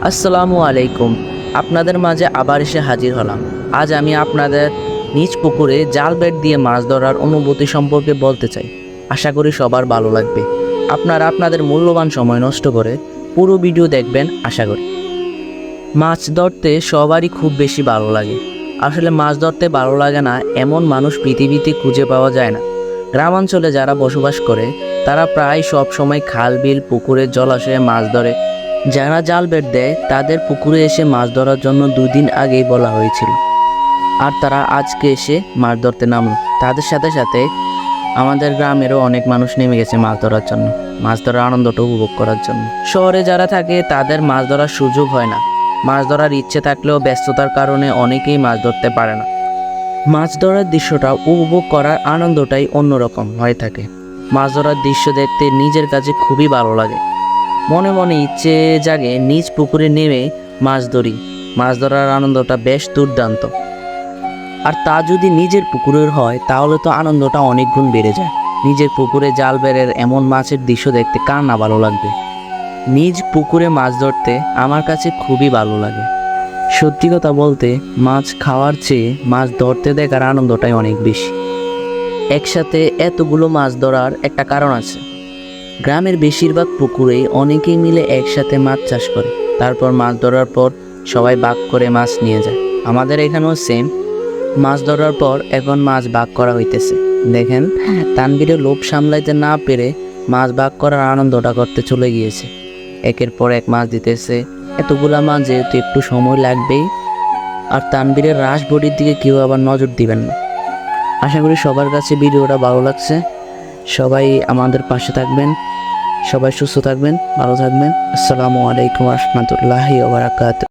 আসসালামু আলাইকুম। আপনাদের মাঝে আবার এসে হাজির হলাম। আজ আমি আপনাদের নিজ পুকুরে জাল বেট দিয়ে মাছ ধরার অনুভূতি সম্পর্কে বলতে চাই। আশা করি সবার ভালো লাগবে। আপনারা আপনাদের মূল্যবান সময় নষ্ট করে পুরো ভিডিও দেখবেন আশা করি। মাছ ধরতে সবারই খুব বেশি ভালো লাগে। আসলে মাছ ধরতে ভালো লাগে না এমন মানুষ পৃথিবীতে খুঁজে পাওয়া যায় না। গ্রামাঞ্চলে যারা বসবাস করে তারা প্রায় সব সময় খাল বিল পুকুরে জলাশয়ে মাছ ধরে। যারা জাল বেট দেয় তাদের পুকুরে এসে মাছ ধরার জন্য 2 দিন আগেই বলা হয়েছিল, আর তারা আজকে এসে মাছ ধরতে নামলো। তাদের সাথে সাথে আমাদের গ্রামেরও অনেক মানুষ নেমে গেছে মাছ ধরার জন্য, মাছ ধরার আনন্দটা উপভোগ করার জন্য। শহরে যারা থাকে তাদের মাছ ধরার সুযোগ হয় না। মাছ ধরার ইচ্ছে থাকলেও ব্যস্ততার কারণে অনেকেই মাছ ধরতে পারে না। মাছ ধরার দৃশ্যটা উপভোগ করার আনন্দটাই অন্যরকম হয়ে থাকে। মাছ ধরার দৃশ্য দেখতে নিজের কাছে খুবই ভালো লাগে। মনে মনে ইচ্ছে জাগে নিজ পুকুরে নেমে মাছ ধরি। মাছ ধরার আনন্দটা বেশ দুর্দান্ত। আর তা যদি নিজের পুকুরের হয় তাহলে তো আনন্দটা অনেক গুণ বেড়ে যায়। নিজের পুকুরে জাল বেড়ের এমন মাছের দৃশ্য দেখতে কার না ভালো লাগবে। নিজ পুকুরে মাছ ধরতে আমার কাছে খুবই ভালো লাগে। সত্যি কথা বলতে মাছ খাওয়ার চেয়ে মাছ ধরতে দেখার আনন্দটাই অনেক বেশি। একসাথে এতগুলো মাছ ধরার একটা কারণ আছে। গ্রামের বেশিরভাগ পুকুরেই অনেকেই মিলে একসাথে মাছ চাষ করে, তারপর মাছ ধরার পর সবাই ভাগ করে মাছ নিয়ে যায়। আমাদের এখানেও সেম। মাছ ধরার পর এখন মাছ ভাগ করা হইতেছে। দেখেন, তানভীরের লোভ সামলাইতে না পেরে মাছ ভাগ করার আনন্দটা করতে চলে গিয়েছে। একের পর এক মাছ দিতেছে। এতগুলা মাছ যেহেতু একটু সময় লাগবেই। আর তানভীরের রাশ বডির দিকে কেউ আবার নজর দিবেন না। আশা করি সবার কাছে ভিডিওটা ভালো লাগছে। সবাই আমাদের পাশে থাকবেন, সবাই সুস্থ থাকবেন, ভালো থাকবেন। আসসালামু আলাইকুম ওয়া রাহমাতুল্লাহি ওয়া বারাকাতুহু।